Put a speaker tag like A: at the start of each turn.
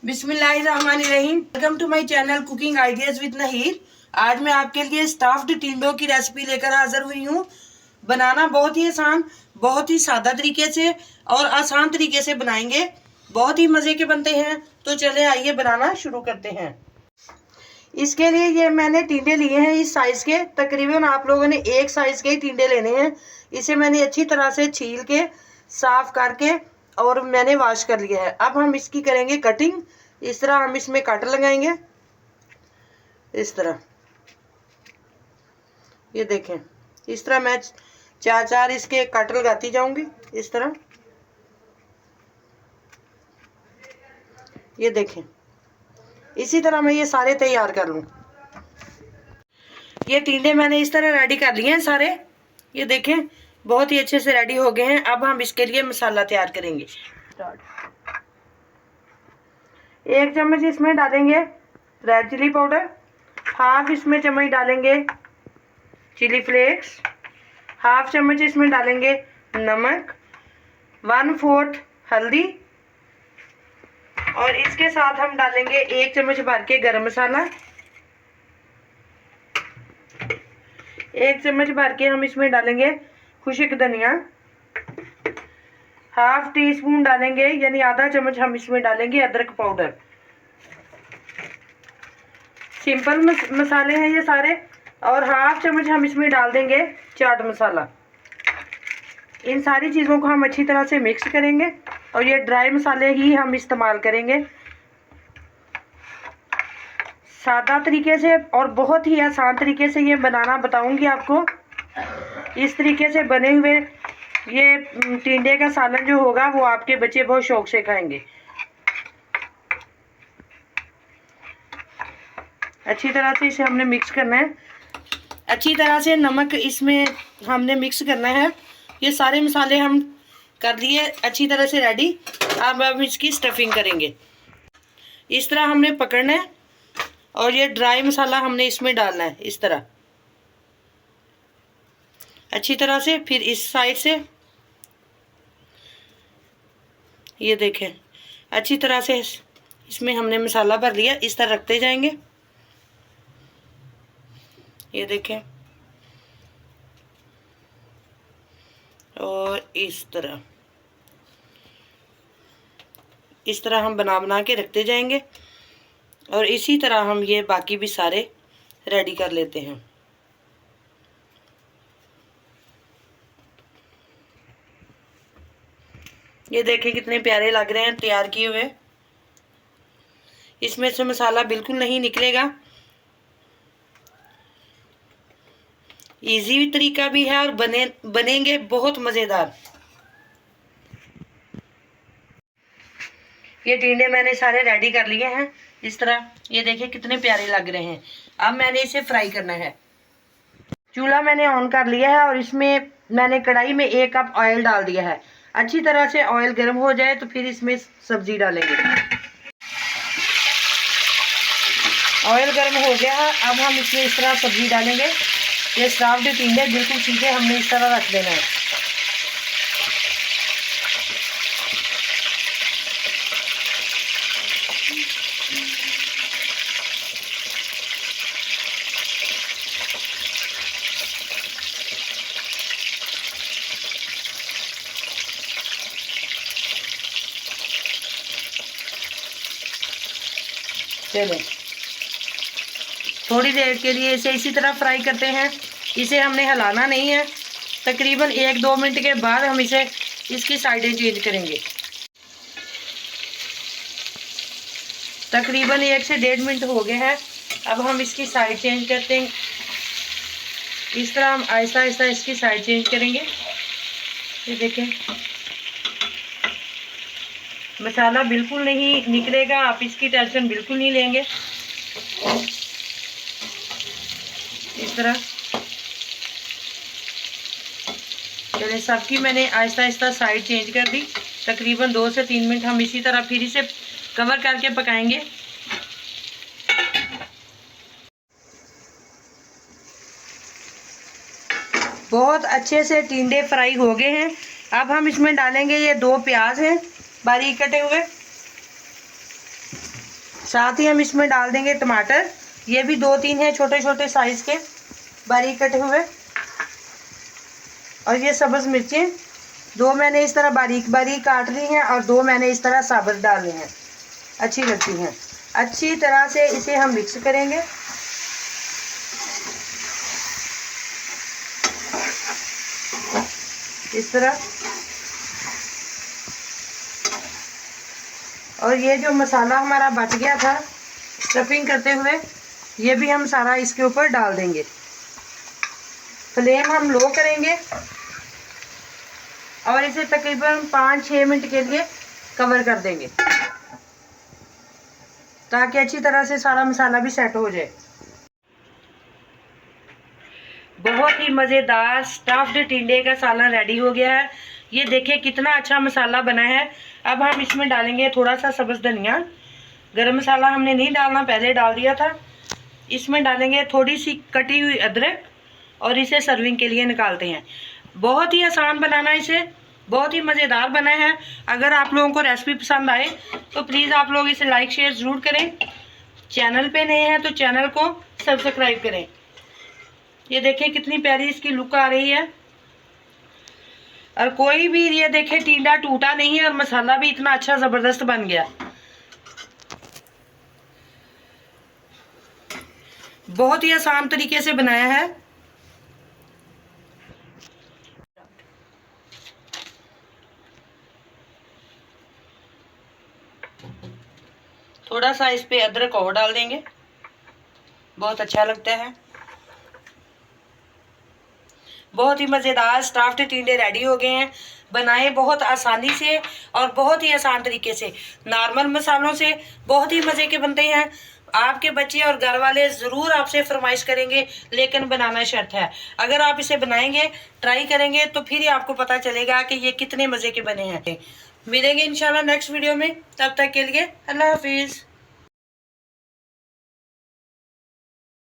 A: बिस्मिल्लाहिर्रहमानिर्रहीम। Welcome to my channel cooking ideas with Nahir. आज मैं आपके लिए स्टफ्ड टिंडों की रेसिपी लेकर हाजिर हुई हूँ। बनाना बहुत ही आसान, बहुत ही सादा तरीके से और आसान तरीके से बनाएंगे। बहुत ही मज़े के बनते हैं। तो चले आइए बनाना शुरू करते हैं। इसके लिए ये मैंने टिंडे लिए हैं इस साइज़ के। तकरीबन आप लोगों ने एक साइज़ के ही टिंडे लेने हैं। इसे मैंने अच्छी तरह से छील के साफ करके और मैंने वॉश कर लिया है। अब हम इसकी करेंगे कटिंग। इस तरह हम इसमें कट लगाएंगे। इस तरह ये देखें, इस तरह मैं चार चार इसके कट लगाती जाऊंगी। इस तरह ये देखें, इसी तरह मैं ये सारे तैयार कर लूं। ये टिंडे मैंने इस तरह रेडी कर लिए हैं सारे। ये देखें, बहुत ही अच्छे से रेडी हो गए हैं। अब हम इसके लिए मसाला तैयार करेंगे। एक चम्मच इसमें डालेंगे रेड चिली पाउडर, हाफ इसमें चम्मच डालेंगे चिली फ्लेक्स, हाफ चम्मच इसमें डालेंगे नमक, 1/4 हल्दी और इसके साथ हम डालेंगे 1 चम्मच भर के गरम मसाला। 1 चम्मच भर के हम इसमें डालेंगे खुश्क धनिया। हाफ टी स्पून डालेंगे यानी आधा चम्मच हम इसमें डालेंगे अदरक पाउडर। सिंपल मसाले हैं ये सारे। और हाफ चम्मच हम इसमें डाल देंगे चाट मसाला। इन सारी चीज़ों को हम अच्छी तरह से मिक्स करेंगे और ये ड्राई मसाले ही हम इस्तेमाल करेंगे। सादा तरीके से और बहुत ही आसान तरीके से ये बनाना बताऊंगी आपको। इस तरीके से बने हुए ये टिंडे का सालन जो होगा वो आपके बच्चे बहुत शौक से खाएंगे। अच्छी तरह से इसे हमने मिक्स करना है। अच्छी तरह से नमक इसमें हमने मिक्स करना है। ये सारे मसाले हम कर लिए अच्छी तरह से रेडी। अब हम इसकी स्टफिंग करेंगे। इस तरह हमने पकड़ना है और ये ड्राई मसाला हमने इसमें डालना है इस तरह अच्छी तरह से। फिर इस साइड से ये देखें, अच्छी तरह से इसमें हमने मसाला भर लिया। इस तरह रखते जाएंगे। ये देखें, और इस तरह हम बना के रखते जाएंगे और इसी तरह हम ये बाकी भी सारे रेडी कर लेते हैं। ये देखें कितने प्यारे लग रहे हैं तैयार किए हुए। इसमें से मसाला बिल्कुल नहीं निकलेगा। इजी तरीका भी है और बनेंगे बहुत मज़ेदार। ये टिंडे मैंने सारे रेडी कर लिए हैं इस तरह। ये देखिए कितने प्यारे लग रहे हैं। अब मैंने इसे फ्राई करना है। चूल्हा मैंने ऑन कर लिया है और इसमें मैंने कढ़ाई में 1 कप ऑयल डाल दिया है। अच्छी तरह से ऑयल गर्म हो जाए तो फिर इसमें सब्जी डालेंगे। ऑयल गर्म हो गया है। अब हम इसमें इस तरह सब्जी डालेंगे। ये स्टफ्ड टिंडे बिल्कुल सीधे हमने इस तरह रख देना है। चलो थोड़ी देर के लिए इसे इसी तरह फ्राई करते हैं। इसे हमने हिलाना नहीं है। तकरीबन 1-2 मिनट के बाद हम इसकी साइडें चेंज करेंगे। तकरीबन 1 से 1.5 मिनट हो गए हैं। अब हम इसकी साइड चेंज करते हैं। इस तरह हम आहिस्ता आहिस्ता इसकी साइड चेंज करेंगे। ये देखें, मसाला बिल्कुल नहीं निकलेगा। आप इसकी टेंशन बिल्कुल नहीं लेंगे। इस तरह चलिए, सबकी मैंने आहिस्ता आहिस्ता साइड चेंज कर दी। तकरीबन 2 से 3 मिनट हम इसी तरह फिर इसे कवर करके पकाएंगे। बहुत अच्छे से टिंडे फ्राई हो गए हैं। अब हम इसमें डालेंगे ये 2 प्याज हैं बारीक कटे हुए। साथ ही हम इसमें डाल देंगे टमाटर। ये भी 2-3 है छोटे छोटे साइज के बारीक कटे हुए। और ये सब्ज़ मिर्चें 2 मैंने इस तरह बारीक बारीक काट ली हैं और 2 मैंने इस तरह साबुत डाली हैं, अच्छी लगती हैं। अच्छी तरह से इसे हम मिक्स करेंगे। इस तरह। और ये जो मसाला हमारा बच गया था स्टफिंग करते हुए, ये भी हम सारा इसके ऊपर डाल देंगे। फ्लेम हम लो करेंगे और इसे तकरीबन 5-6 मिनट के लिए कवर कर देंगे ताकि अच्छी तरह से सारा मसाला भी सेट हो जाए। बहुत ही मज़ेदार स्टफ्ड टिंडे का सालन रेडी हो गया है। ये देखिए कितना अच्छा मसाला बना है। अब हम इसमें डालेंगे थोड़ा सा सब्ज़ धनिया। गरम मसाला हमने नहीं डालना, पहले डाल दिया था। इसमें डालेंगे थोड़ी सी कटी हुई अदरक और इसे सर्विंग के लिए निकालते हैं। बहुत ही आसान बनाना, इसे बहुत ही मज़ेदार बना है। अगर आप लोगों को रेसिपी पसंद आए तो प्लीज़ आप लोग इसे लाइक शेयर ज़रूर करें। चैनल पे नए हैं तो चैनल को सब्सक्राइब करें। ये देखिए कितनी प्यारी इसकी लुक आ रही है। और कोई भी ये देखिए टिंडा टूटा नहीं है और मसाला भी इतना अच्छा ज़बरदस्त बन गया। बहुत ही आसान तरीके से बनाया है। थोड़ा सा इस पे अदरक और डाल देंगे, बहुत अच्छा लगता है। बहुत ही मज़ेदार स्टफ्ड टिंडे रेडी हो गए हैं। बनाए बहुत आसानी से और बहुत ही आसान तरीके से, नॉर्मल मसालों से बहुत ही मज़े के बनते हैं। आपके बच्चे और घर वाले ज़रूर आपसे फरमाइश करेंगे, लेकिन बनाना शर्त है। अगर आप इसे बनाएंगे, ट्राई करेंगे तो फिर ही आपको पता चलेगा कि ये कितने मज़े के बने हैं। मिलेंगे इंशाल्लाह नेक्स्ट वीडियो में। तब तक के लिए अल्लाह हाफिज़।